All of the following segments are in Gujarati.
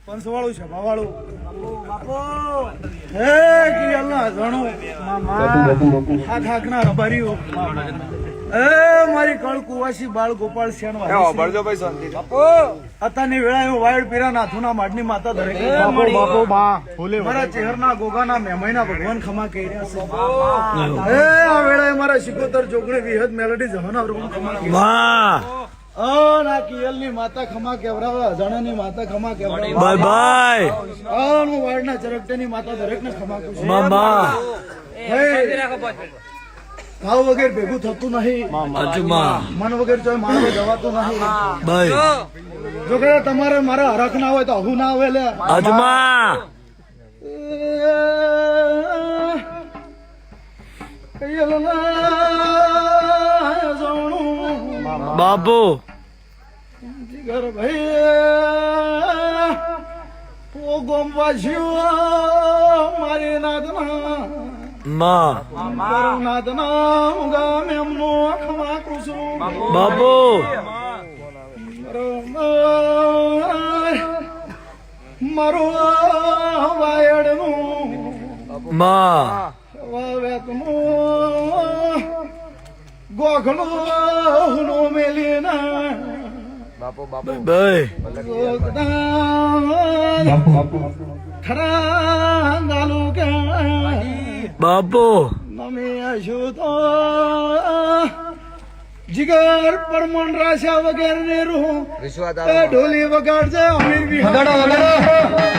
પંચવાળું છે ભાવાળું હે કે અલ્લાહ જાણું હાથ હાકના રબારીઓ એ મારી કળકુવાસી બાળ ગોપાળ સેન અત્યારની વેળા વાયડ પીરા નાથુના માડની માતા દરેક મારા ચહેરના ગોગાના મેમઈના ભગવાન ખમા કહી રહ્યા છે આ વેળાએ મારા શિકોતર જોગણી વિહદ મેલડી જવાના ભગવાન ખમા કહી ના કિયલની માતા ખમા કેવરાવા અજાણાની માતા ખમા કેવરાવા બાય બાય હું વાડના ચરકટેની માતા દરેકને ખમા કહું છું મામા ભાવ વગેર ભેગું થતું નહીં મન વગેર ચોય માનવ જવાતું નહીં બાય જો કે તમારે મારા હરખ ના હોય તો અહુ ના આવે લે અજમા બાબુ જીગર ભાઈ ઓ ગોમવાસીઓ મારી નાદના નાદના ગામ એમનો ખમા કુસુમ બાબુ મારો વાયડનું વાવેતનું ગોખલો મેલીના બાપો બાપો ખરા ગાલુ કે બાપો નમે અશુતો જીગર પરમણ રાશા વગેરે ને રૂ ઢોલી વગાડજે અમીર વિહાર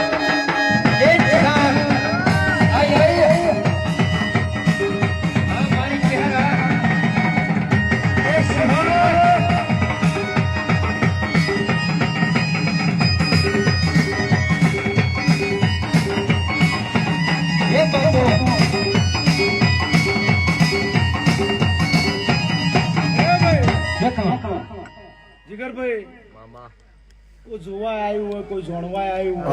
જીગરભાઈ કોઈ જોવા આવ્યું હોય કોઈ જોણવા આવ્યું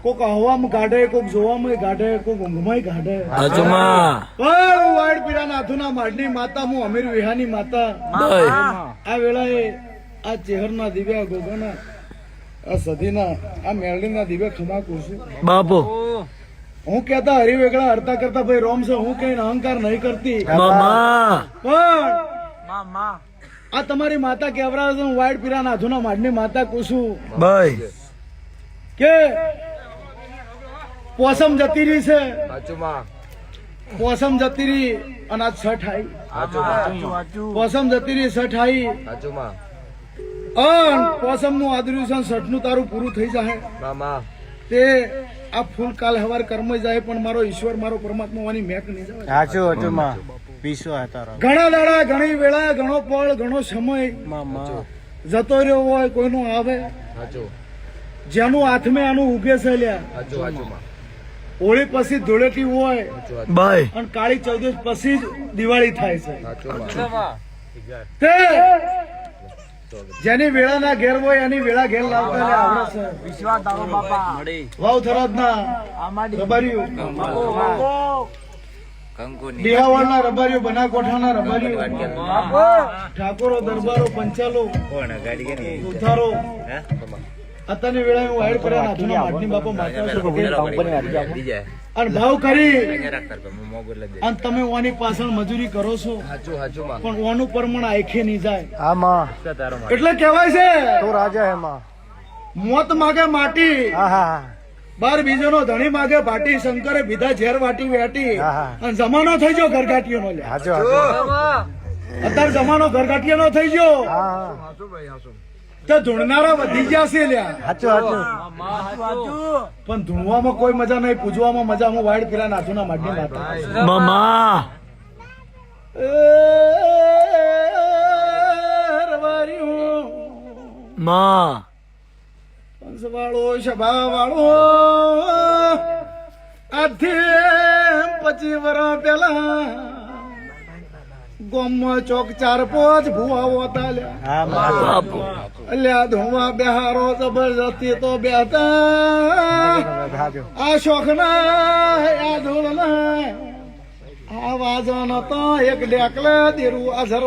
કોક હવામાં કાઢે કોક જોવામાં કાઢે કોક ઊંઘમાં કાઢે વાડ પીરા નાથુના માડની માતા હું અમીર વિહાની માતા આ વેળાએ આ ચેહરના દિવ્યા ગોગાના આ સદીના આ મેળડીના દિવ્યા ખમા કુશું બાપુ હું કેતા હરિવેગળા હરતા કરતા ભાઈ રોમ છે હું કઈ અહંકાર નહીં કરતી પણ આ તમારી માતા કેવરા હું વાઈડ પીરા નાથુના માડની માતા કુશું ભાઈ કે પોસમ જતી રહી છે પોસમ જતી રહી અને આજ છઠ આવી પોસમ જતી રહી છઠ આવી પોસમ નું આદર્યું છે છઠ નું તારું પૂરું થઈ જાય તે આ ફૂલ કાલ હવાર કર્મ જાય પણ મારો ઈશ્વર મારો પરમાત્મા વાની મેક નહીં જાય ઘણા દાડા ઘણી વેળા ઘણો પળ ઘણો સમય જતો રહ્યો હોય કોઈનું આવે જેનું હાથમાં આનું ઉગે છે લ્યા હોળી પછી ધૂળેટી હોય અને કાળી ચૌદશ પછી જ દિવાળી થાય છે જેની વેળા ના ઘેર હોય એની વેળા ઘેર લાવતા આવડે છે વાવ થરાદ ના રબારીઓ બિહાવાળના રબારીઓ બનાસકાંઠાના રબારીઓ ઠાકોરો દરબારો પંચાલો ઉથારો અત્યારની વેળા હું વાયડ કર્યા નાથુના માડની બાપા માતા અને ભાવ કરી અને તમે ઓની પાછળ મજૂરી કરો છો પણ ઓનું પ્રમાણ આખે નહીં જાય એટલે કહેવાય છે તો રાજા એમાં મોત માગે માટી બાર બીજો નો ધણી માગે ભાટી શંકરે બીધા ઝેર વાટી વેટી અને જમાનો થઈ ગયો ઘરઘાટીઓ નો અત્યારે જમાનો ઘરઘાટીઓ નો થઈ ગયો તો ધૂણનારા વધી ગયા છે લ્યા પણ ધૂણવામાં કોઈ મજા નહીં પૂજવામાં મજા હું વાઈડ પીરા નાથુના માડની માતા માં પંચવાળો સભાવાળો આજથી 25 વર્ષ પહેલા ગોમમાં ચોક 4-5 ભુવાઓ તાલ્યા બાપુ અલ્યા ધુવા બિહારો જબરજસ્તી તો બેતા આ શોખના આ ધૂળના આ વાજન તો એક ડેકલે દેરું અઝર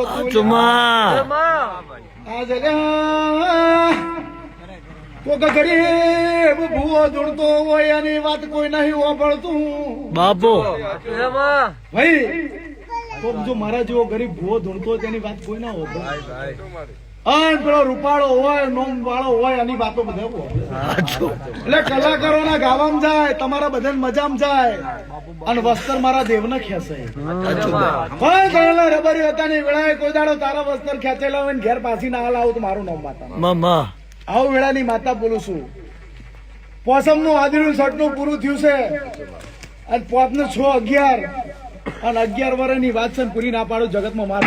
કોક ગરીબ ભૂવો ધૂળતો હોય એની વાત કોઈ નહીં ઓભળતું બાપુ ભાઈ કોક જો મારા જેવો ગરીબ ભૂવો ધૂળતો હોય તેની વાત કોઈ ના ઓભળે અને પેલો રૂપાળો હોય નોમ વાળો હોય એની વાતો બધા એટલે કલાકારોના ગાવામાં જાય તમારા બધાને મજામાં જાય અને વસ્ત્ર મારા દેવને ખેંચે કોઈ ગયેલા રબરી હતા ની વેળાએ કોઈ દાડો તારા વસ્ત્ર ખેંચેલા હોય ને ઘેર પાછી ના લાવું તો મારું નામ માતા મામા આવું વેળાની માતા બોલું છું પોસમ નું આદિનું સટ નું પૂરું થયું છે અને પોત નું 6-11 અને 11 વર્ષની વાત છે પૂરી ના પાડું જગતમાં માર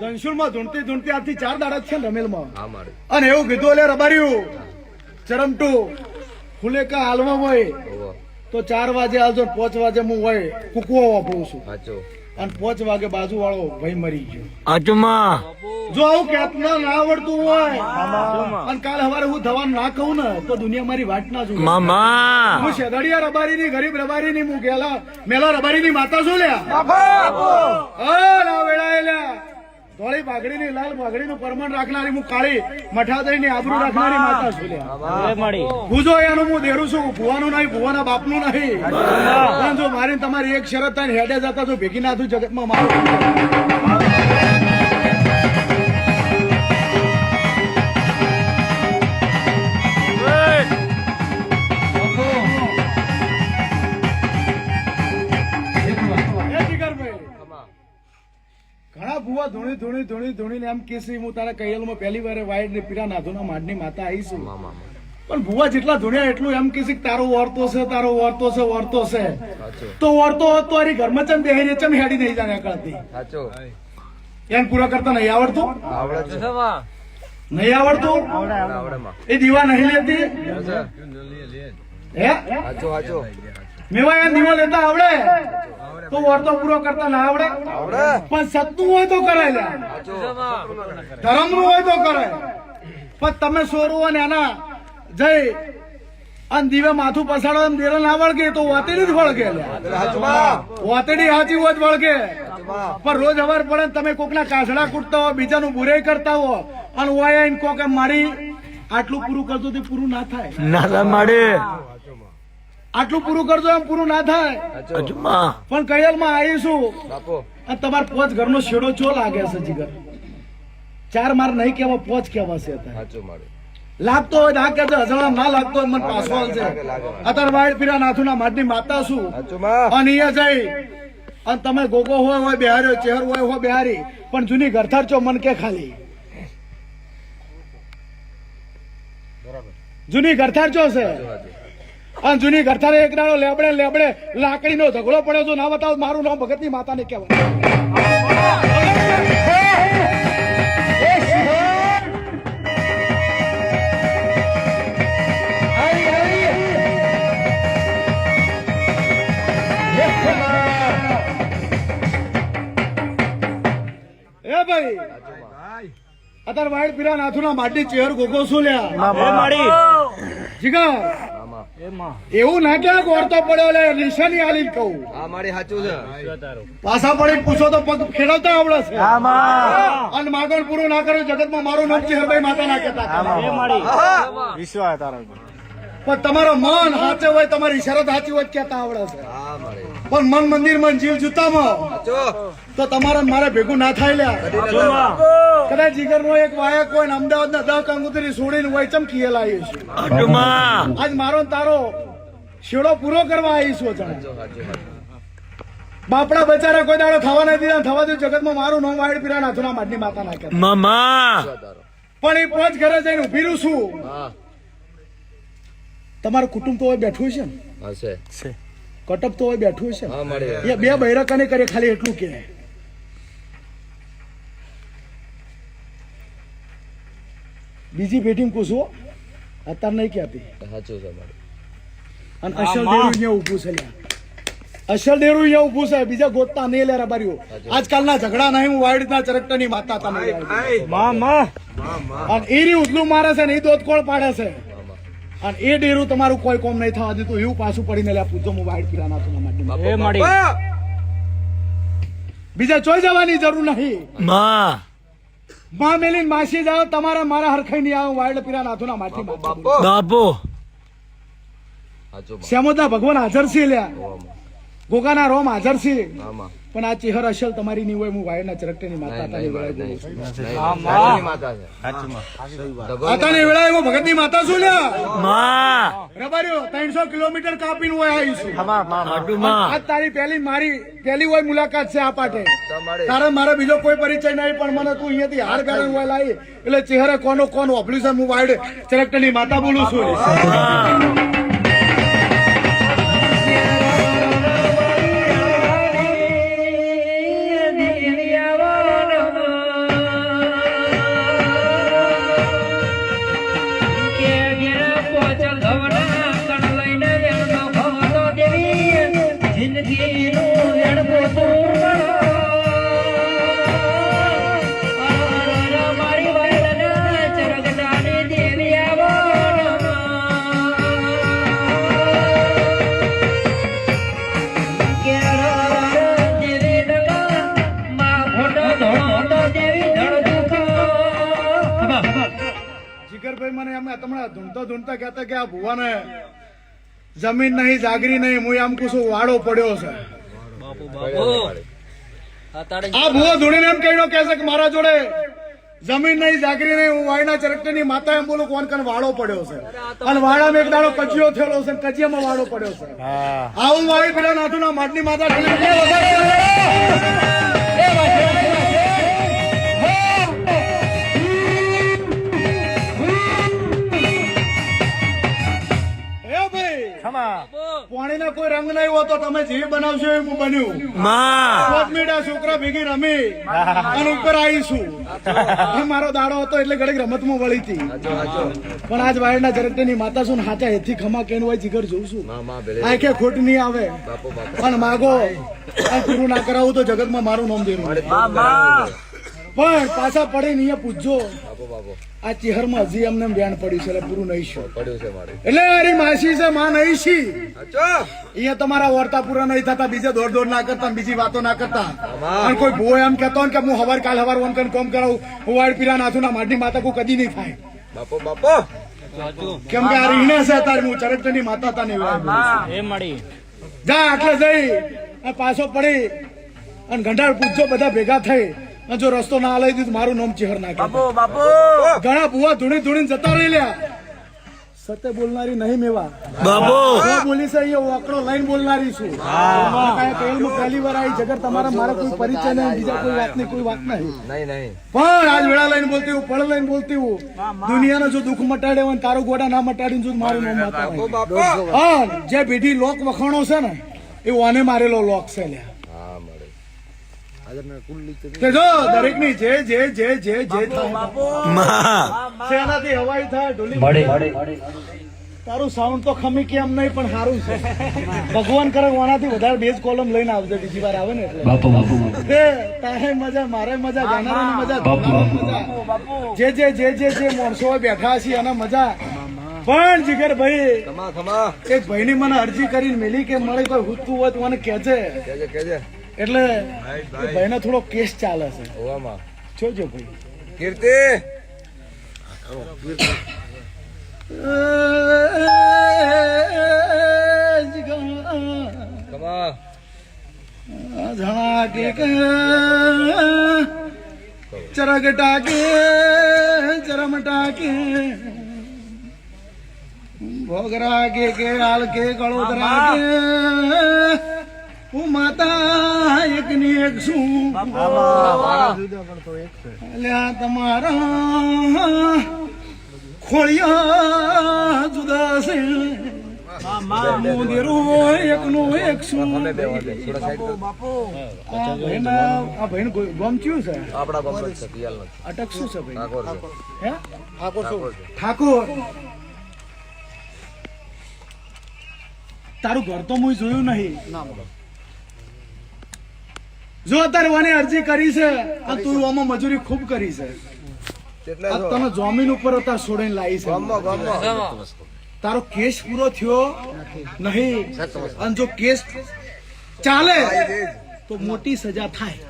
ધનશુરમાં ધૂણતી ધૂણતી આજથી 4 દાડા છે રમેલમાં અને એવું કીધું એટલે રબાર્યું ચરમટું ફુલેકા હાલવા હોય તો 4 વાગે આવજો 5 વાગે હું હોય કુકવો વાપરું છું અને 5 વાગે બાજુ વાળો ભાઈ મરી ગયો આજુમાં જો આવું કેતના ના આવડતું હોય અને કાલ સવારે હું દવા ના કહું ને તો દુનિયા મારી વાટ ના જોઉં મામા હું શેદડિયા રબારીની ગરીબ રબારીની હું ગેલા મેલા રબારીની માતા શું લ્યા વેળાએ લ્યા ધોળી પાઘડીની લાલ પાઘડીનું પરમણ રાખનારી હું કાળી મઠાદરીની આબરૂ રાખનારી માતા છું લ્યા પૂજો એનું હું દેરું છું ભુવાનું નહીં ભુવાના બાપનું નહીં પણ જો મારી તમારી એક શરત થાય હેડે જતા જો ભેગી નાથું જગતમાં મારું ઘણા ભુવા ધૂણી ધૂણી ધૂણી ધૂણીને એમ કેસી હું તારા કૈયલમાં પહેલી વાર વાઈડ ને પીરા નાથુના માડની માતા આવીશું પણ ભુવા જેટલા ધૂણ્યા એટલું એમ કેસી તારો વર્તો છે તારો વર્તો છે વર્તો છે તો વર્તો તો અરે ઘરમાં ચમ બેહી ચમ હેડી નહીં જાણે કળતી એમ પૂરા કરતા નહીં આવડતું નહીં આવડતું એ દીવા નહીં લેતી હે મેવા એમ દીવા લેતા આવડે તો વર્તો પૂરો કરતા ના આવડે પણ સત્તું હોય તો કરાય લે ધર્મ નું હોય તો કરાય પણ તમે સોરું અને એના જઈ અને દીવે માથું પસાડો એમ દેરો ના વળગે તો વાતેડી જ વળગે વાતેડી હાચી હોય જ વળગે પણ રોજ હવાર પડે તમે કોકના કાસડા કૂટતા હો બીજાનું બુરાઈ કરતા હો અને ઓય કોક એમ મારી આટલું પૂરું કરજો તે પૂરું ના થાય ના મળે આટલું પૂરું કરજો એમ પૂરું ના થાય પણ કૈયલમાં આવીશું અને તમારે 5 ઘરનો શેડો ચો લાગે છે જીગર 4 માર નહીં કેવા 5 કેવા છે લાગતો હોય ના કેજો હજળા ના લાગતો હોય મને પાછો છે અત્યારે વાઈડ પીરા નાથુના માડની માતા છું અને અહીંયા જઈ અને તમે ગોગો હોય બિહાર્યો ચહેર હોય બિહારી પણ જૂની ઘરથાર ચો મન કે ખાલી જૂની ઘરથાર ચો છે અને જૂની ઘરથારે એક દાડો લેબડે લાકડીનો ઝઘડો પડ્યો જો ના બતાવો મારું નામ ભગતની માતાને કહેવાય એ ભાઈ અત્યારે વાઈડ પીરા નાથુના માટી ચેહર ગોગો શું લ્યા જીગર એવું ના ક્યાંક ઓરતો પડ્યો લે નિશાની આલી કહું પાછા પડી પૂછો તો પગ ખેડવતા આવડે છે અને માગણ પૂરું ના કર્યું જગતમાં મારું નામ ચેહરભાઈ માતા ના કહેતા પણ તમારો મન સાચે હોય તમારી શરત સાચી હોય કહેતા આવડે છે પણ મન મંદિર માં જીવ જૂતામાં તો તમારે મારે ભેગું ના થાય લ્યા કદાચ જીગર નો એક વાયક હોય ને અમદાવાદ ના 10 કંકોત્રી છોડીને હોય ચમકી લાવી છે આજ મારો તારો શેડો પૂરો કરવા આવીશું બાપડા બચારા કોઈ દાડો થવા નથી દીધા, થવા દે જગતમાં મારું નામ વાયડ પીરા નાથુના માટની માતા નાખે. મામા પણ એ પોચ ઘરે જઈને ઉભી રહું છું. તમારું કુટુંબ તો હોય બેઠું છે ને, કટપ તો હોય બેઠું છે એ બે બૈરા કને કરે ખાલી એટલું કે બીજી પેઢી પૂછવો અત્યારે નહીં કહેતી. અને અસલ ડેરું અહીંયા ઉભું છે લ્યા. અસલ ડેરું અહીંયા ઉભું છે, બીજા ગોતતા નહીં લે રબારીઓ. આજકાલના ઝઘડા નહીં, હું વાયડના ચરકટાની માતા તમે અને એ રી ઉથલું મારે છે ને એ દોત કોણ પાડે છે અને એ ડેરું તમારું કોઈ કોમ નહીં થવા દીધું. એવું પાછું પડીને લે પૂછો હું વાયડ પીરા નાખું માટે બીજા ચોઈ જવાની જરૂર નહીં. માં મેલીને માસી જાઓ તમારા મારા હરખાઈ નહીં આવો વાયડ પીરા નાથુના માટી બાપુ શ્યામોદા ભગવાન હાજર છે લ્યા, ગોગાના રોમ હાજર છે, પણ આ ચેહર અસલ તમારી નહીં હોય. હું વાયડના ચરકટીની માતા આતાની વેળાએ હું ભગતની માતા છું લ્યા. રબારીઓ 300 કિલોમીટર કાપીને હોય આવીશું. આજ તારી પહેલી હોય મુલાકાત છે આ પાટે. તારે મારો બીજો કોઈ પરિચય નહીં, પણ મને તું અહીંયાથી હાર પહેરીને હોય લાવી એટલે ચહેરે કોનો ઓપલ્યું છે. હું વાયડ ચરકટીની માતા બોલું છું. મને એમ તમને ધૂણતા કહેતા કે આ ભુવાને જમીન નહીં, જાગરી નહીં, હું એમ કુછ વાડો પડ્યો છે. આ ભુવો ધૂણીને એમ કહીને કહે છે કે મારા જોડે જમીન નહીં, જાગરી નહીં, હું વાયના ચરકટીની માતા એમ બોલું કોણ કોણ વાડો પડ્યો છે. અને વાડામાં એક દાડો કજિયો થયેલો છે, કજિયામાં વાડો પડ્યો છે. આવું વાળી પેલા નાથુના માટની માતા પાણીનો કોઈ રંગ નહીં હોતો, તમે જે બનાવશો એ હું બન્યું. મીઠા છોકરા ભેગી રમી અને ઉપર આવીશું. મારો દાડો હતો એટલે ઘડીક રમતમાં વળી હતી, પણ આજ વાયડના ચરકટીની માતા છું ને હાથે હેથી ખમા કેન હોય જીગર જોઉં છું. આંખે ખોટ નહીં આવે પણ માગો પૂરું ના કરાવું તો જગતમાં મારું નામ દેવું. પણ પાછા પડે ને અહીંયા પૂછજો આ ચહેરમાં હજી અમને બેન પડ્યું છે એટલે પૂરું નહીં છે. એટલે અરે માસી છે માં નહીં છી અહીંયા તમારા વર્તા પૂરા નહીં થતા, બીજે દોડ ના કરતા, બીજી વાતો ના કરતા. અને કોઈ ભૂવો એમ કેતો કે હું હવાર કાલ હવાર વન કોમ કરાવું, હું વાડ પીરા નાથું ના માટી માતા કોઈ કદી નહીં થાય. કેમ કે આ રીને છે તારી હું ચરકટીની માતા તાને જા આટલે જઈ પાછો પડી અને ઘંટાળ પૂછજો બધા ભેગા થઈ. જો રસ્તો ના લઈ દીધું મારું નામ ચહેર નાખે. ઘણા ભુવા ધૂણી ધૂણી જતા રહી લ્યા. સત્ય બોલનારી નહીં મેવા બોલી છે અહીંયા ઓકડો લઈને બોલનારી છું. પહેલી વાર આવી જગત તમારા મારા કોઈ પરિચય નહીં, બીજા કોઈ વાત નહીં, કોઈ વાત નહીં. પણ આજ વેળા લઈને બોલતી હું, પળ લઈને બોલતી હું. દુનિયાનો જો દુઃખ મટાડે હોય તારું ગોડા ના મટાડીને જો મારું નામ માતા. જે પેઢી લોક વખાણો છે ને એ વાને મારેલો લોક છે લ્યા. દરેક ની જે જે જે જે જે સેનાથી હવાઈ થાય તારું સાઉન્ડ તો ખમી કેમ નહીં પણ સારું છે. ભગવાન કરે ઓનાથી વધારે બેઝ કોલમ લઈને આવજે બીજી વાર આવે ને એટલે તારે મજા મારે મજા ગાનારાની મજા જે જે જે જે જે માણસો બેઠા છે એના મજા. પણ જીગર ભાઈ એક ભાઈ ની મને અરજી કરીને મેલી કે મળે કોઈ હુતું હોય તો મને કહેજે. એટલે ભાઈ ને થોડો કેસ ચાલે છે. જોજો ભાઈ કીર્તિ ચરગ ટાકે ચરમ ટાકે ભોગરા કે હાલ કે ગળોદરા કે હું માતા એકની એક છું અલ્યા તમારા ખોળિયા જુદા છે મોદીરો એકનો એક છું આ ભાઈ ગોમ ચિયું છે આપણા ગામનો જ છે પિયાલનો જ. અટક શું છે ભાઈ ઠાકોર છે. હે ઠાકોર છે. ઠાકોર તારું ઘર તો હું જોયું નહીં જો અત્યારે મને અરજી કરી છે અને તું આમાં મજૂરી ખૂબ કરી છે એટલે આ જો તને જમીન ઉપર અત્યારે છોડીને લાવી છે ગામમાં તારો કેસ પૂરો થયો નહીં અને જો કેસ ચાલે તો મોટી સજા થાય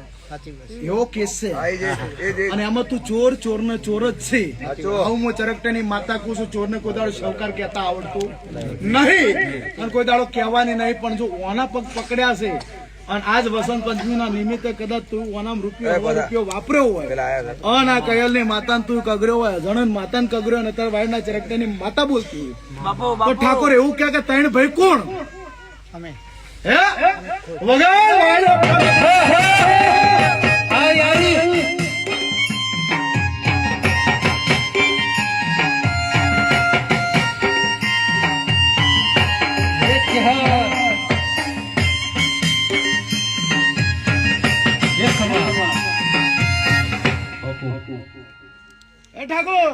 એવો કેસ છે આઈ જે એ જે અને એમાં તું ચોર ચોર ને ચોર જ છે સાચું. હું ચરકટાની માતા કહું છું ચોર ને કોઈ દાડો સહકાર કહેતા આવડતું નહીં અને કોઈ દાડો કહેવાની નહીં પણ જો ઓના પગ પકડ્યા છે અને આજ વસંત પંચમી ના નિમિત્તે કદાચ તું ઓનામ રૂપિયો હવા રૂપિયો વાપર્યો હોય પેલા આયા છે. અને આ કયલ ની માતા તું કગર્યો હોય જણન માતા ને કગર્યો અને અત્યારે વાયના ચરકટાની માતા બોલતી હોય તો ઠાકોર એવું કહે કે ત્રણ ભાઈ કોણ અમે હે વગર ઠાકોર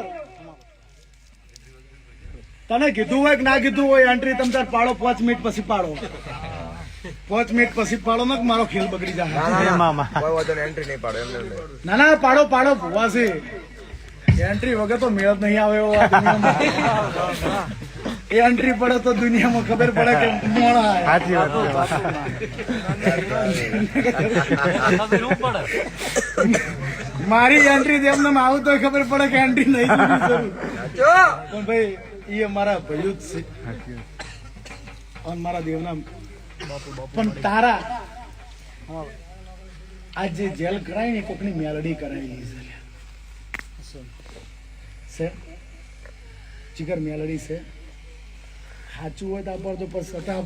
તને કીધું હોય કે ના કીધું હોય એન્ટ્રી તમે તાર પાડો 5 મિનિટ પછી પાડો 5 મિનિટ પછી પાડો ને મારો ખેલ બગડી જાય કોઈ વાંધો નહીં, એન્ટ્રી નહીં પાડો એમને એમને. ના ના પાડો પાડો ભૂવા છે એન્ટ્રી વગર તો મેળ જ નહીં આવે એવો આ દુનિયામાં. એ એન્ટ્રી પડે તો દુનિયામાં ખબર પડે કે મોણા મારી એન્ટ્રી એમને આવું તો ખબર પડે કે એન્ટ્રી નહીં જોવી જરૂર. પણ ભાઈ એ અમારા ભાઈઓ જ છે અને મારા દેવના પણ તારા આ જે જેલ કરાય ને કોકની મેલડી કરાયેલી છે જીગર મેલડી છે સાચું હોય તો આપણ તો પછી છતાં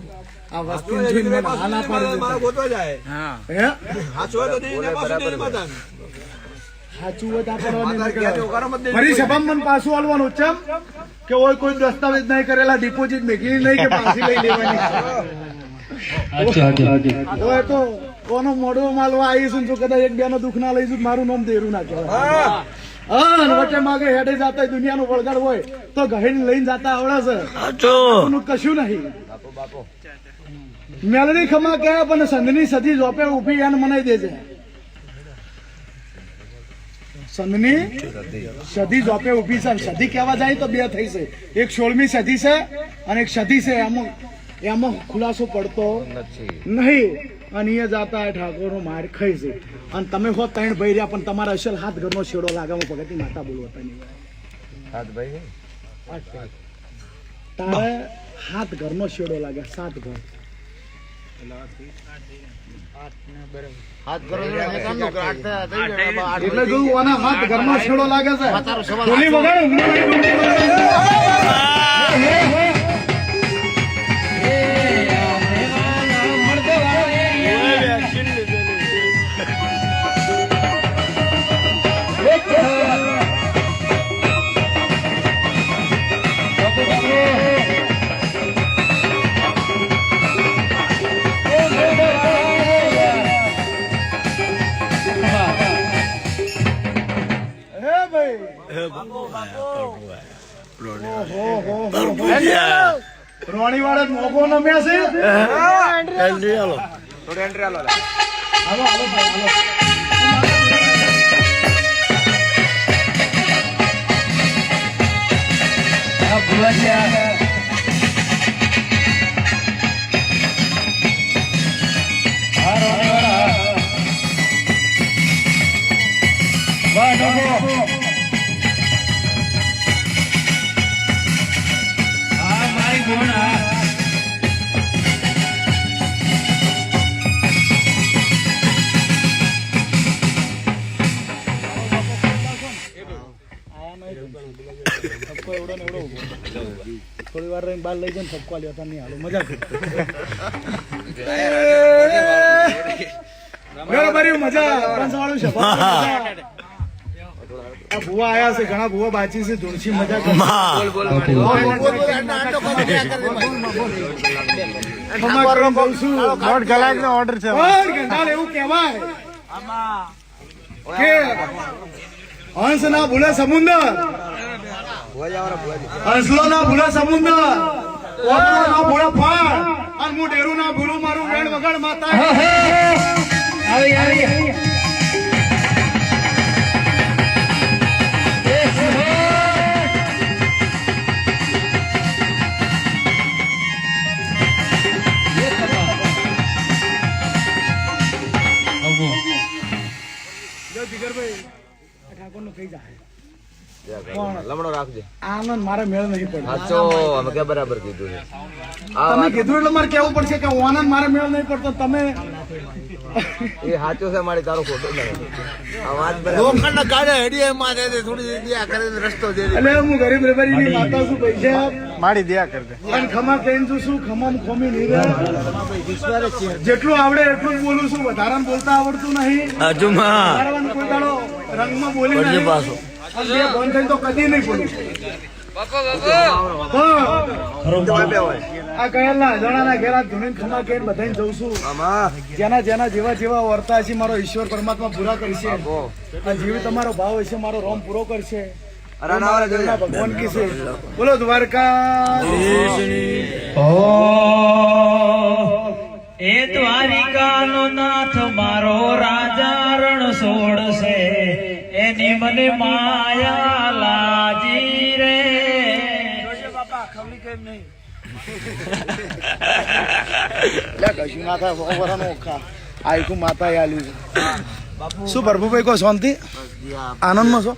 આ વસ્તુ જોઈને મને હા ના પાડી મારા દેતા. ગોતવા જાય. હે હાચું હોય તો દીને પાછું દીને માતા. સાચું હોય તો આપણે માતા ક્યાં છે? ઉકાળો મત દેજો. ફરી સભામાં મને પાછું આલવાનું ચમ કે ઓય કોઈ દસ્તાવેજ નહીં કરેલા ડિપોઝિટ મેકલી નહીં કે પાછી લઈ લેવાની ઓય તો કોનો મોડો માલવા આવીશું તો કદાચ એક બે નો દુઃખ ના લઈશું મારું નામ દેરું ના કહેવાય હા. હા વચ્ચે માગે હેડે જાતા દુનિયાનું વળગાડ હોય તો ગહેડી લઈને જાતા આવડે છે સાચો એનું કશું નહીં બાપુ બાપુ. મેલડી ખમા કે પણ સંધની સદી જોપે ઉભી એને મનાઈ દેજે સંધની સદી જોપે ઉભી છે સદી કહેવા જાય તો બે થઈ છે એક 16મી સદી છે અને એક સદી છે એમાં ખુલાસો પડતો નહીં અને એ જાતા ઠાકોર માર ખાઈ છે અને તમે હો ત્રણ ભાઈ રહ્યા પણ તમારા અસલ હાથ ઘરનો છેડો લાગામાં ભગતની માતા બોલવતા નહીં હાથ ભાઈ. તારે હાથ ઘરનો છેડો લાગે 7 ઘર એટલે જો આના હાથ ઘરનો છેડો લાગે છે ટોલી વગાડો રોણી વાળા મોગો નમ્યા છે એન્ટ્રી આલો થોડી એન્ટ્રી આલો લે. હાલો હાલો ભાઈ, હાલો એવડો ને એવડો થોડી વાર રહીને બહાર લઈ જઈને ઠપકો લ્યો હતા નહીં હાલો મજા કરી મજા પંચવાળું છે આ ભુવા આયા છે ઘણા ભુવા બાચી છે ધૂળસી મજા કરે ઓર્ડર છે એવું કહેવાય કે હંસ ના ભૂલે સમુદ્ર હંસલો ના ભૂલે સમુદ્ર ઓટલો ના ભૂલે ફાળ અને હું ડેરું ના ભૂલું મારું વેણ વગર માતા આવી આવી લમણો રાખજે આનંદ મારે મેળ નહીં પડે સાચો અમે કે બરાબર કીધું છે તમે કીધું એટલે મારે કેવું પડશે કે આનંદ મારે મેળ નહીં પડતો તમે એ સાચું છે મારી તારો ખોટો નહીં આ વાત બરાબર કાઢે હેડીએ માથે થોડી દયા કરે રસ્તો દે એટલે હું ગરીબ રેવારીની માતા છું પૈસા મારી દયા કરજે અને ખમા કહીને છું ખમા ખોમી નહીં રહે જેટલું આવડે એટલું જ બોલું છું વધારામાં બોલતા આવડતું નહીં વધારામાં કોઈ દાડો રંગમાં બોલી નહીં અને બે બંધ થઈને તો કદી નહીં બોલું આ કહેલા જણાના ઘેરા ધૂણીને ખમા કહીને બધાને જઉં છું જેના જેના જેવા જેવા વર્તા છે મારો ઈશ્વર પરમાત્મા પૂરા કરશે અને જેવી તમારો ભાવ હશે મારો રોમ પૂરો કરશે ભગવાન કી છે બોલો દ્વારકા એ દ્વારિકાનો નાથ મારો રાજા રણ છોડશે એની મને માયા લાજી રે કશું ના થાય આખું માતા આલ્યું છે શું પ્રભુભાઈ કો શાંતિ આનંદમાં છો